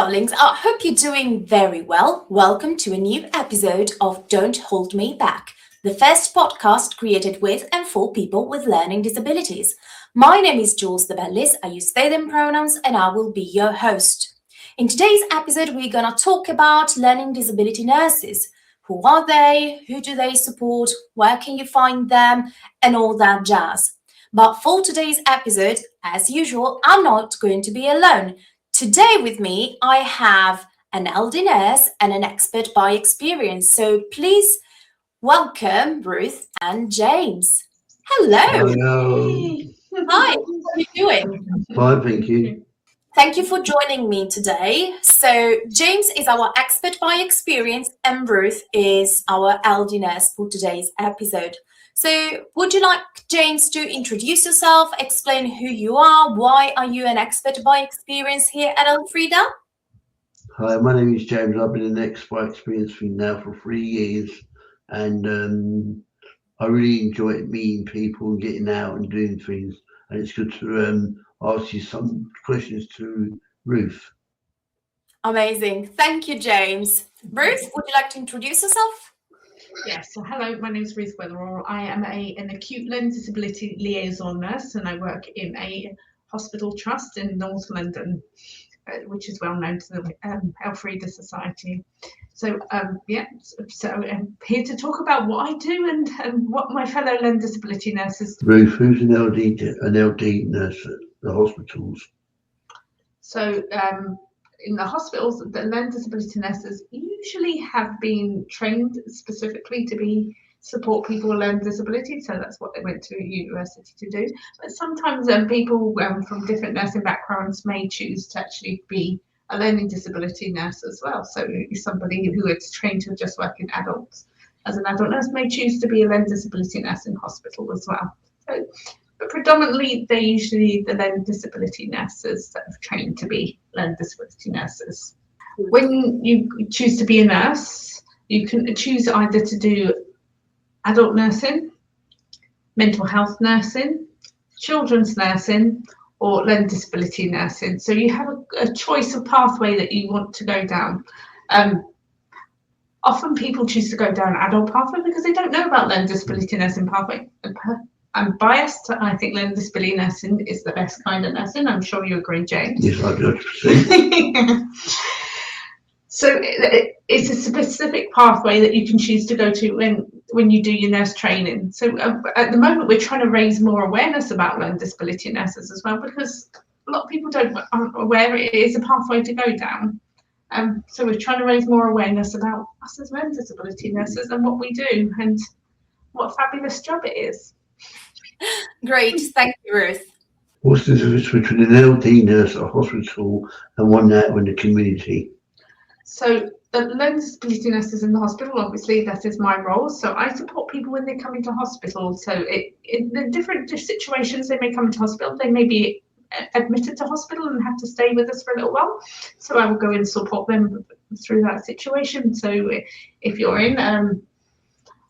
darlings. I hope you're doing very well. Welcome to a new episode of Don't Hold Me Back, the first podcast created with and for people with learning disabilities. My name is Jules de Bellis. I use they, them pronouns, and I will be your host. In today's episode, we're going to talk about learning disability nurses. Who are they? Who do they support? Where can you find them? And all that jazz. But for today's episode, as usual, I'm not going to be alone. Today with me, I have an LD nurse and an expert by experience. So please welcome Ruth and James. Hello. Hello. Hi, how are you doing? Fine, thank you. Thank you for joining me today. So James is our expert by experience and Ruth is our LD nurse for today's episode. So would you like, James, to introduce yourself, explain who you are, why are you an expert by experience here at Elfrida? Hi, my name is James. I've been an expert by experience now for 3 years, and I really enjoy meeting people and getting out and doing things. And it's good to ask you some questions to Ruth. Amazing. Thank you, James. Ruth, would you like to introduce yourself? Yes, so hello, my name is Ruth Weatherall. I am an acute learning disability liaison nurse and I work in a hospital trust in North London, which is well known to the Elfrida Society. So I'm here to talk about what I do and what my fellow learning disability nurses do. Ruth, who's an LD nurse at the hospitals? So in the hospitals, the learning disability nurses usually have been trained specifically to support people with learning disabilities. So that's what they went to university to do. But sometimes people from different nursing backgrounds may choose to actually be a learning disability nurse as well. So somebody who is trained to just work in adults as an adult nurse may choose to be a learning disability nurse in hospital as well. So, but predominantly, they're usually the learning disability nurses that have trained to be learning disability nurses. When you choose to be a nurse, you can choose either to do adult nursing, mental health nursing, children's nursing, or learning disability nursing. So you have a choice of pathway that you want to go down. Often people choose to go down adult pathway because they don't know about learning disability nursing pathway. I'm biased. I think learning disability nursing is the best kind of nursing. I'm sure you agree, James. Yes, I do. So it's a specific pathway that you can choose to go to when you do your nurse training. So at the moment, we're trying to raise more awareness about learning disability nurses as well, because a lot of people aren't aware it is a pathway to go down. So we're trying to raise more awareness about us as learning disability nurses and what we do and what a fabulous job it is. Great. Thank you, Ruth. What's the difference between an LD nurse at a hospital and one out in the community? So the learning disability nurses in the hospital, obviously that is my role. So I support people when they come into hospital. So in the different situations they may come into hospital, they may be admitted to hospital and have to stay with us for a little while. So I will go and support them through that situation. So if you're in,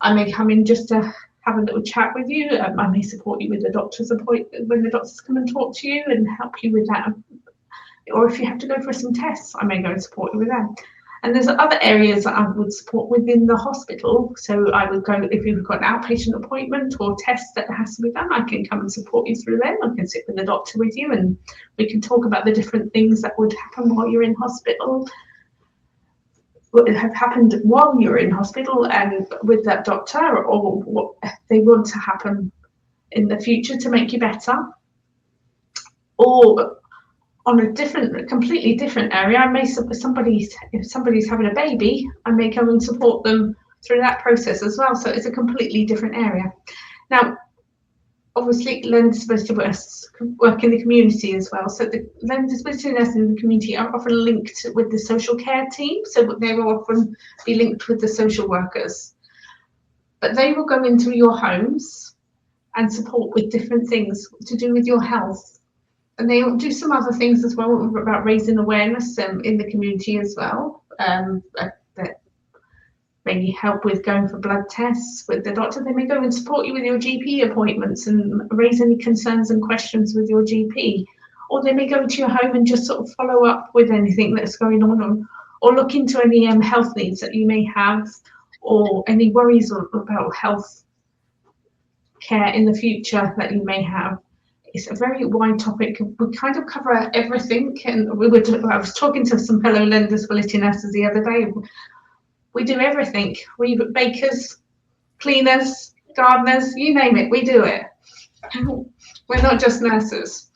I may come in just to have a little chat with you. I may support you with the doctor's appointment when the doctors come and talk to you and help you with that. Or if you have to go for some tests, I may go and support you with that. And there's other areas that I would support within the hospital. So I would go, if you've got an outpatient appointment or test that has to be done, I can come and support you through them. I can sit with the doctor with you and we can talk about the different things that would happen while you're in hospital, what have happened while you're in hospital and with that doctor, or what they want to happen in the future to make you better. Or on a completely different area, I may if somebody's having a baby, I may come and support them through that process as well. So it's a completely different area. Now, obviously, learning disability nurses work in the community as well. So the learning disability nurses in the community are often linked with the social care team. So they will often be linked with the social workers. But they will go into your homes and support with different things to do with your health. And they will do some other things as well about raising awareness in the community as well. That maybe help with going for blood tests with the doctor. They may go and support you with your GP appointments and raise any concerns and questions with your GP. or they may go into your home and just sort of follow up with anything that's going on, or look into any health needs that you may have, or any worries about health care in the future that you may have. It's a very wide topic. We kind of cover everything, and I was talking to some fellow learning disability nurses the other day. We do everything. We bakers, cleaners, gardeners, you name it, we do it. We're not just nurses.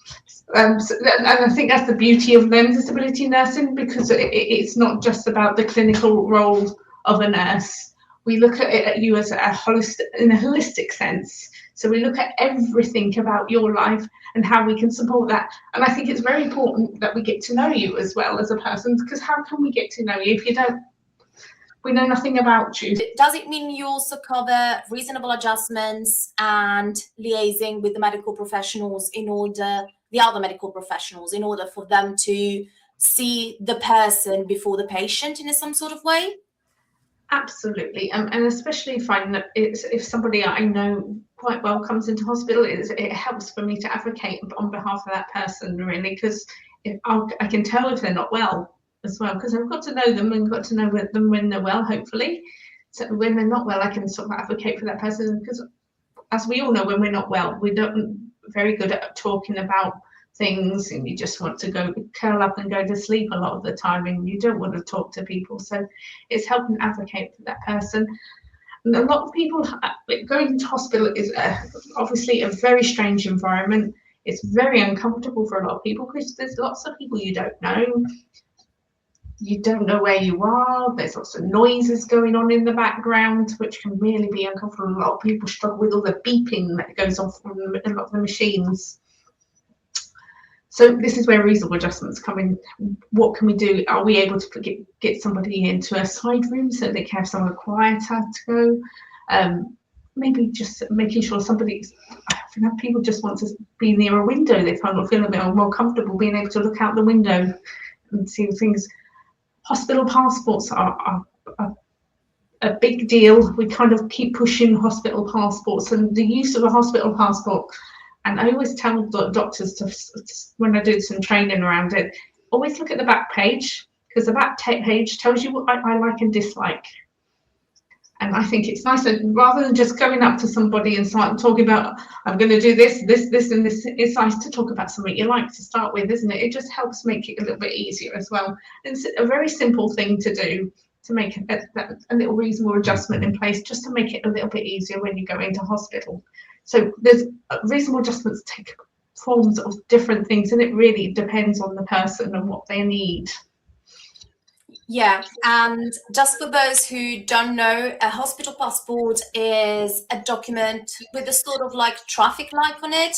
And I think that's the beauty of learning disability nursing, because it's not just about the clinical role of a nurse. We look at you as in a holistic sense. So we look at everything about your life and how we can support that. And I think it's very important that we get to know you as well as a person, because how can we get to know you if we know nothing about you? Does it mean you also cover reasonable adjustments and liaising with the medical professionals the other medical professionals, in order for them to see the person before the patient in some sort of way? Absolutely, and especially if somebody I know quite well comes into hospital, it helps for me to advocate on behalf of that person, really, because I can tell if they're not well as well, because I've got to know them and got to know them when they're well, hopefully. So when they're not well, I can sort of advocate for that person, because as we all know, when we're not well, we don't very good at talking about things, and you just want to go curl up and go to sleep a lot of the time, and you don't want to talk to people. So it's helping advocate for that person. And a lot of people going to hospital is obviously a very strange environment. It's very uncomfortable for a lot of people, because there's lots of people you don't know. You don't know where you are. There's lots of noises going on in the background, which can really be uncomfortable. A lot of people struggle with all the beeping that goes on from a lot of the machines. So this is where reasonable adjustments come in. What can we do? Are we able to get somebody into a side room so they can have somewhere quieter to go? Maybe just making sure I have people just want to be near a window. They feel a bit more comfortable being able to look out the window and see things. Hospital passports are a big deal. We kind of keep pushing hospital passports and the use of a hospital passport. And I always tell doctors when I do some training around it, always look at the back page, because the back page tells you what I like and dislike. And I think it's nice, rather than just going up to somebody and start talking about, I'm going to do this, and this, it's nice to talk about something you like to start with, isn't it? It just helps make it a little bit easier as well. And it's a very simple thing to do, to make a little reasonable adjustment in place, just to make it a little bit easier when you go into hospital. So there's reasonable adjustments take forms of different things, and it really depends on the person and what they need. Yeah, and just for those who don't know, a hospital passport is a document with a sort of like traffic light on it,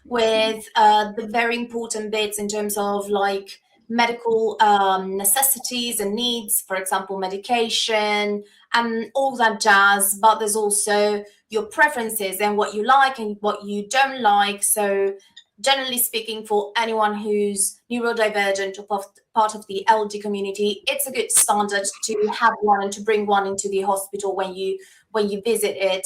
with the very important bits in terms of like medical necessities and needs, for example, medication and all that jazz. But there's also your preferences and what you like and what you don't like. So generally speaking, for anyone who's neurodivergent or part of the LD community, it's a good standard to have one and to bring one into the hospital when you visit it,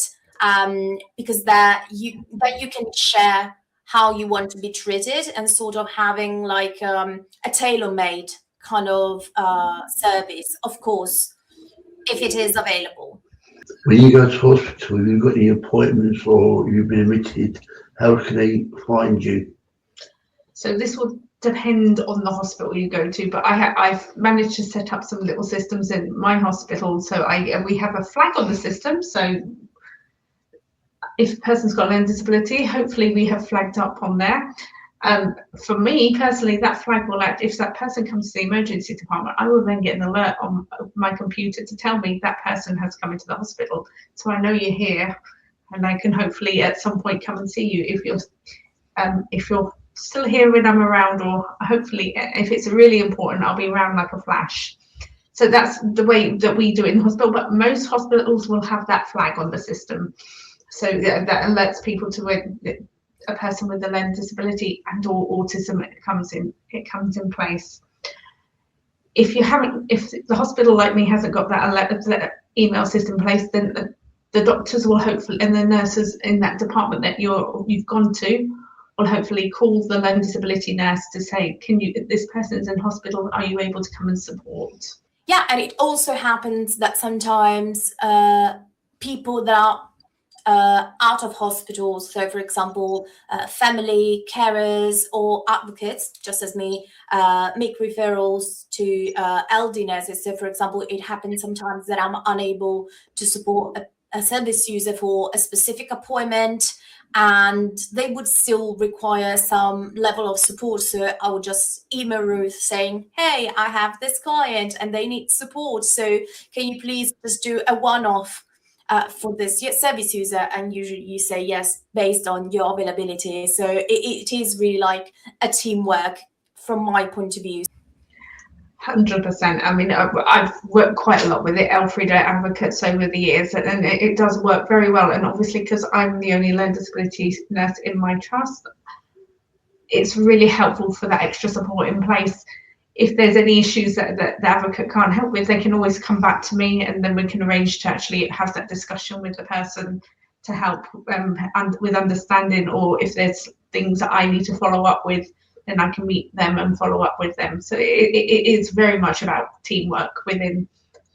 because that you can share how you want to be treated, and sort of having like a tailor-made kind of service, of course, if it is available. When you go to hospital, have you got any appointments or you've been admitted, how can they find you? So this will depend on the hospital you go to, but I've managed to set up some little systems in my hospital. So we have a flag on the system. So if a person's got a learning disability, hopefully we have flagged up on there. For me personally, that flag will act if that person comes to the emergency department. I will then get an alert on my computer to tell me that person has come into the hospital, so I know you're here, and I can hopefully at some point come and see you if you're still here when I'm around, or hopefully if it's really important, I'll be around like a flash. So that's the way that we do it in the hospital, but most hospitals will have that flag on the system, so that alerts people to a person with a learning disability and or autism. It comes in place. If the hospital like me hasn't got that email system in place, then the doctors will hopefully, and the nurses in that department that you've gone to, will hopefully call the learning disability nurse to say, this person's in hospital, are you able to come and support? Yeah, and it also happens that sometimes people that are out of hospitals, so for example, family carers or advocates, just as me, make referrals to LD nurses. So for example, it happens sometimes that I'm unable to support a service user for a specific appointment, and they would still require some level of support. So I would just email Ruth saying, hey, I have this client and they need support. So can you please just do a one-off for this service user? And usually you say yes, based on your availability. So it is really like a teamwork from my point of view. 100%. I mean, I've worked quite a lot with it, Elfrida advocates over the years, and it does work very well. And obviously, because I'm the only learning disability nurse in my trust, it's really helpful for that extra support in place. If there's any issues that the advocate can't help with, they can always come back to me, and then we can arrange to actually have that discussion with the person to help and with understanding, or if there's things that I need to follow up with, then I can meet them and follow up with them. So it is very much about teamwork within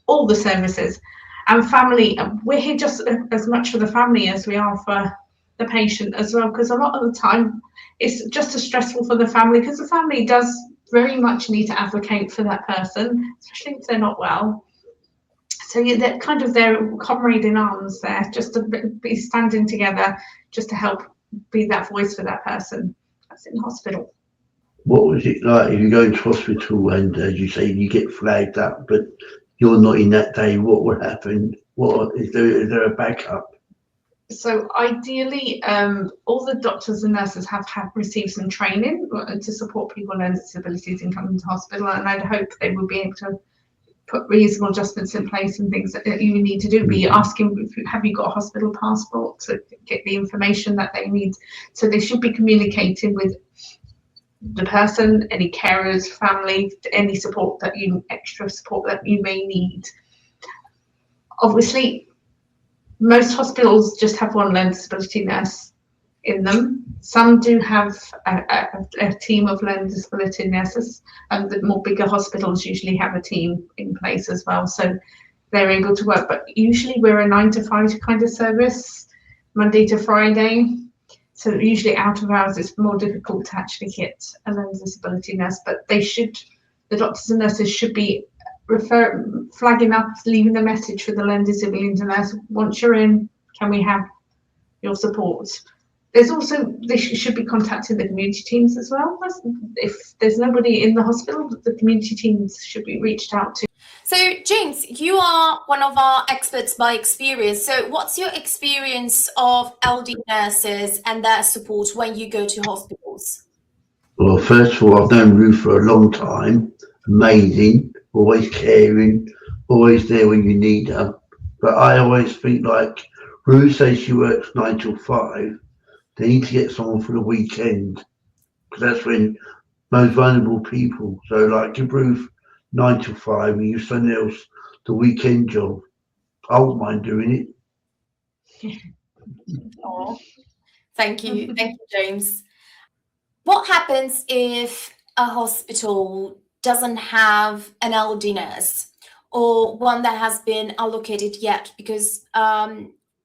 all the services. And family, we're here just as much for the family as we are for the patient as well, because a lot of the time it's just as stressful for the family, because the family does very much need to advocate for that person, especially if they're not well. So they're kind of their comrade in arms there, just to be standing together, just to help be that voice for that person that's in hospital. What was it like if you go into hospital and, as you say, you get flagged up, but you're not in that day? What would happen? Is there a backup? So ideally, all the doctors and nurses have received some training to support people with learning disabilities in coming to hospital, and I'd hope they will be able to put reasonable adjustments in place and things that you need to do. Be asking, have you got a hospital passport, to get the information that they need. So they should be communicating with the person, any carers, family, any support that extra support that you may need. Obviously, most hospitals just have one learning disability nurse in them. Some do have a team of learning disability nurses, and the more bigger hospitals usually have a team in place as well, so they're able to work. But usually we're a 9 to 5 kind of service, Monday to Friday. So usually out of hours, it's more difficult to actually get a learning disability nurse, but the doctors and nurses should be flagging up, leaving a message for the learning disability nurse. Once you're in, can we have your support? There's also, they should be contacting the community teams as well. If there's nobody in the hospital, the community teams should be reached out to. So James, you are one of our experts by experience. So what's your experience of LD nurses and their support when you go to hospitals? Well, first of all, I've known Ruth for a long time. Amazing, always caring, always there when you need her. But I always think, like Ruth says, she works 9 till 5. They need to get someone for the weekend, because that's when most vulnerable people. So, like, give Ruth 9 till 5 and you someone else the weekend job. I wouldn't mind doing it. Oh, thank you, James. What happens if a hospital doesn't have an LD nurse, or one that has been allocated yet? Because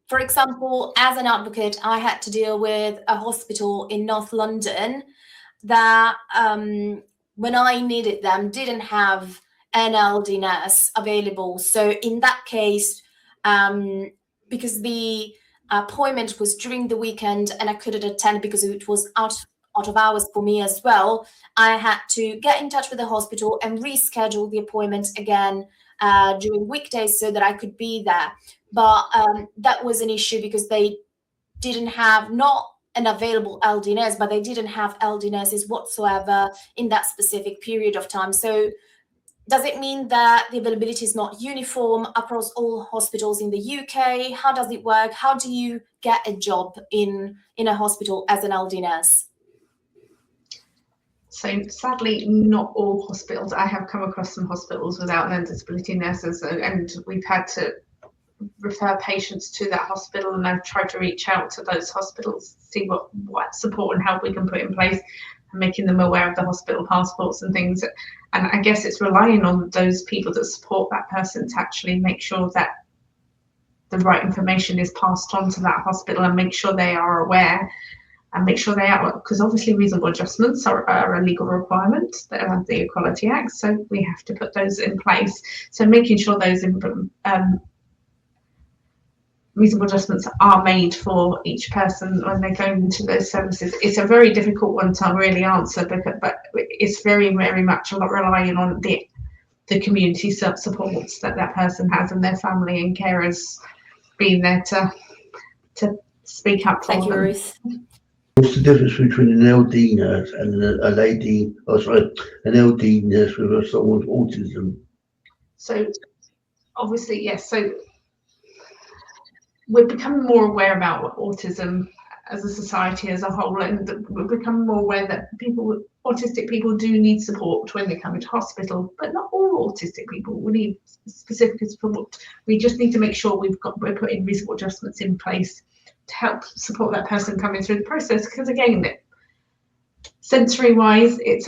for example, as an advocate, I had to deal with a hospital in North London that when I needed them didn't have an LD nurse available. So in that case, because the appointment was during the weekend and I couldn't attend because it was out of hours for me as well, I had to get in touch with the hospital and reschedule the appointment again during weekdays so that I could be there. But that was an issue because they didn't have not an available LD nurse, but they didn't have LD nurses whatsoever in that specific period of time. So does it mean that the availability is not uniform across all hospitals in the UK? How does it work? How do you get a job in a hospital as an LD nurse? So sadly, not all hospitals. I have come across some hospitals without learning disability nurses, and we've had to refer patients to that hospital, and I've tried to reach out to those hospitals, see what support and help we can put in place, and making them aware of the hospital passports and things. And I guess it's relying on those people that support that person to actually make sure that the right information is passed on to that hospital, and make sure they are aware, and make sure they are, because obviously reasonable adjustments are a legal requirement that are the Equality Act, so we have to put those in place. So making sure those reasonable adjustments are made for each person when they're going into those services. It's a very difficult one to really answer, but it's very, very much a lot relying on the community supports that person has, and their family and carers being there to speak up for Thank you, them. Ruth. What's the difference between an LD nurse and an LD nurse with someone with autism? So obviously, yes. So we're becoming more aware about autism as a society as a whole, and we're becoming more aware that autistic people do need support when they come into hospital, but not all autistic people will need specific support. We just need to make sure we're putting reasonable adjustments in place to help support that person coming through the process, because again, sensory wise, it's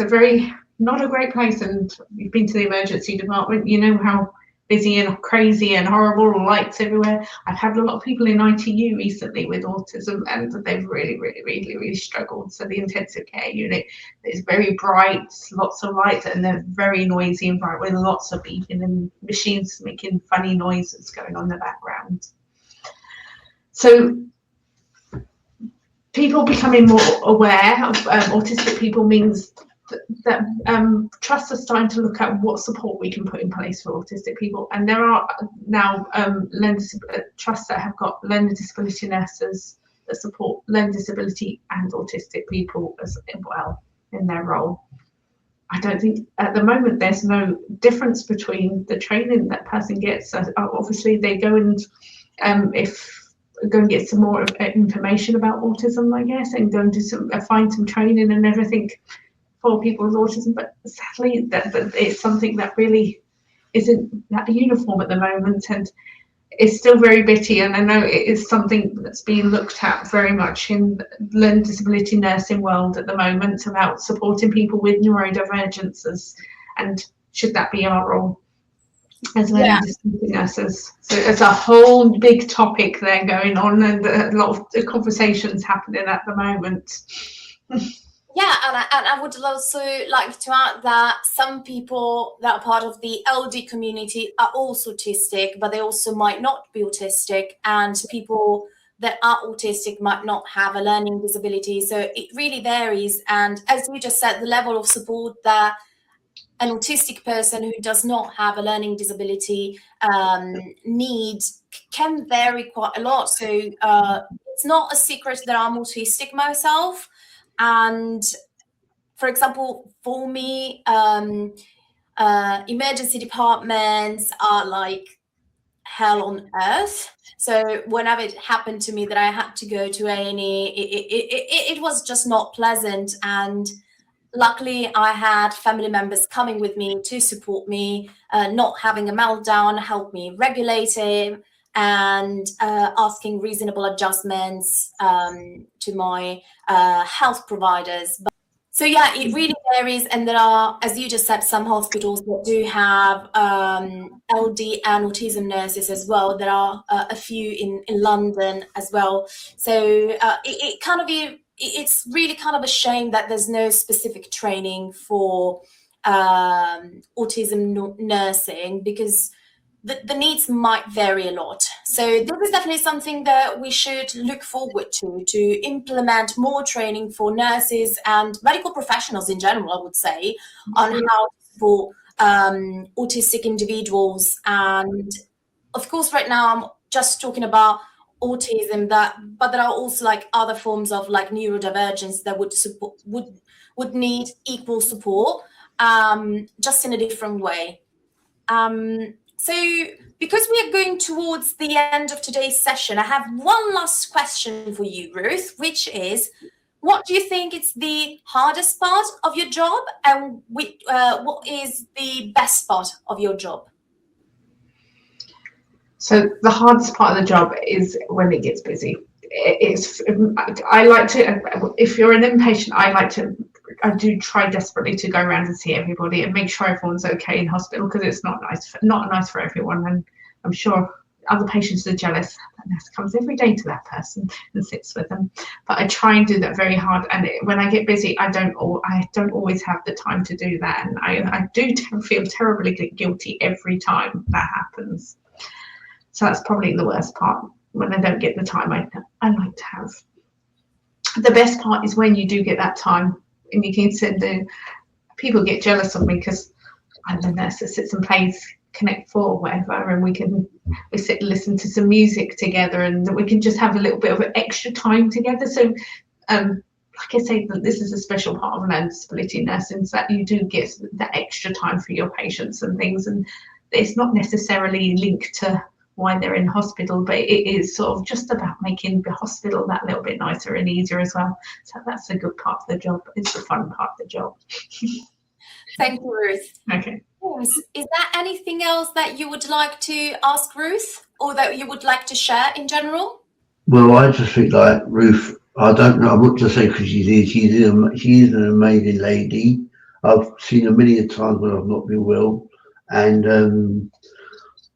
not a great place, and you've been to the emergency department, you know how busy and crazy and horrible, lights everywhere. I've had a lot of people in ITU recently with autism, and they've really struggled. So the intensive care unit is very bright, lots of lights, and they're very noisy and bright with lots of beeping and machines making funny noises going on in the background. So people becoming more aware of autistic people means that trusts are starting to look at what support we can put in place for autistic people, and there are now trusts that have got learning disability nurses that support learning disability and autistic people as well in their role. I don't think at the moment there's no difference between the training that person gets. Obviously they go and go and get some more information about autism, I guess, and go and do find some training and everything for people with autism, but sadly that it's something that really isn't that uniform at the moment, and it's still very bitty. And I know it is something that's being looked at very much in the learning disability nursing world at the moment, about supporting people with neurodivergences, and should that be our role as learning disability nurses. So it's a whole big topic there going on, and a lot of conversations happening at the moment. Yeah, and I would also like to add that some people that are part of the LD community are also autistic, but they also might not be autistic, and people that are autistic might not have a learning disability. So it really varies. And as you just said, the level of support that an autistic person who does not have a learning disability needs can vary quite a lot. So it's not a secret that I'm autistic myself. And for example, for me, emergency departments are like hell on earth. So whenever it happened to me that I had to go to A&E, it was just not pleasant. And luckily, I had family members coming with me to support me, not having a meltdown, help me regulate it, and asking reasonable adjustments to my health providers. So yeah, it really varies, and there are, as you just said, some hospitals that do have LD and autism nurses as well. There are a few in London as well. So it's really kind of a shame that there's no specific training for autism nursing, because the needs might vary a lot. So this is definitely something that we should look forward to implement more training for nurses and medical professionals in general, I would say, on how to support autistic individuals. And of course, right now I'm just talking about autism, but there are also like other forms of like neurodivergence that would need equal support, just in a different way. So because we are going towards the end of today's session, I have one last question for you, Ruth, which is, what do you think is the hardest part of your job, and what is the best part of your job? So the hardest part of the job is when it gets busy. I like to, if you're an inpatient, I do try desperately to go around and see everybody and make sure everyone's okay in hospital, because it's not nice for everyone. And I'm sure other patients are jealous. That nurse comes every day to that person and sits with them. But I try and do that very hard. And when I get busy, I don't always have the time to do that. And I do feel terribly guilty every time that happens. So that's probably the worst part, when I don't get the time I like to have. The best part is when you do get that time and you can sit there. People get jealous of me because I'm the nurse that sits and plays Connect 4 or whatever, and we sit and listen to some music together, and we can just have a little bit of extra time together. So like I say, this is a special part of learning disability nursing, is that you do get that extra time for your patients and things, and it's not necessarily linked to why they're in hospital, but it is sort of just about making the hospital that little bit nicer and easier as well. So that's a good part of the job. It's the fun part of the job. Thank you, Ruth. Okay. Is there anything else that you would like to ask Ruth, or that you would like to share in general? Well, I just think like Ruth, I don't know what to say, because she is an amazing lady. I've seen her many a times when I've not been well, and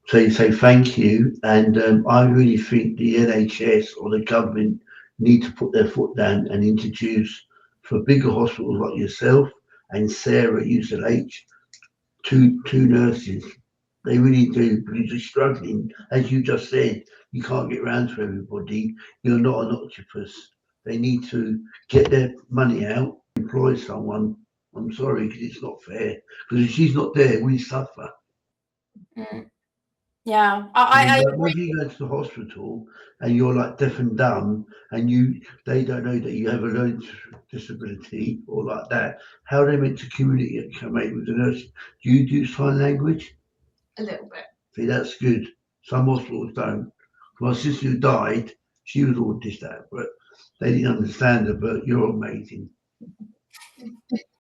so you say thank you. And I really think the NHS or the government need to put their foot down and introduce, for bigger hospitals like yourself and Sarah at UCLH, two nurses. They really do, because you're struggling. As you just said, you can't get round to everybody. You're not an octopus. They need to get their money out, employ someone. I'm sorry, because it's not fair. Because if she's not there, we suffer. Mm. Yeah, I When you go to the hospital and you're like deaf and dumb, and they don't know that you have a learning disability or like that, how are they meant to communicate with the nurse? Do you do sign language? A little bit. See, that's good. Some hospitals don't. My sister who died, she was autistic, but they didn't understand her. But you're amazing.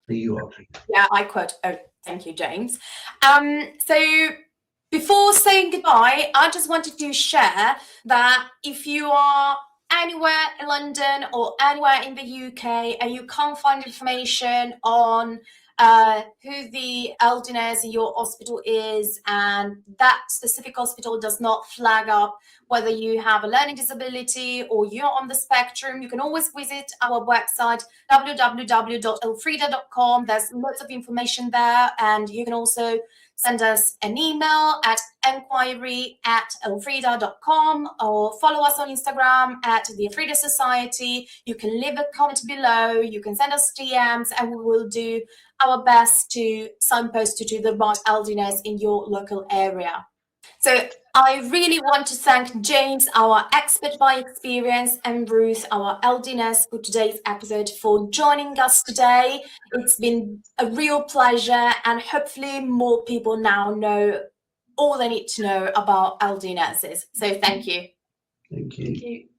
You are. Yeah, I quote. Oh, thank you, James. So before saying goodbye, I just wanted to share that if you are anywhere in London or anywhere in the UK and you can't find information on who the LDNS in your hospital is, and that specific hospital does not flag up whether you have a learning disability or you're on the spectrum, you can always visit our website, www.elfrida.com. There's lots of information there, and you can also send us an email at enquiry@elfrida.com, or follow us on Instagram at the Elfrida Society. You can leave a comment below, you can send us DMs, and we will do our best to signpost you to the right LDNS in your local area. So I really want to thank James, our expert by experience, and Ruth, our LDNS, for today's episode, for joining us today. It's been a real pleasure, and hopefully more people now know all they need to know about LDNSs. So thank you. Thank you. Thank you.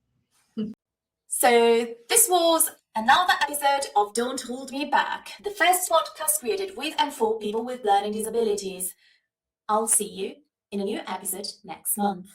So this was another episode of Don't Hold Me Back, the first podcast created with and for people with learning disabilities. I'll see you in a new episode next month.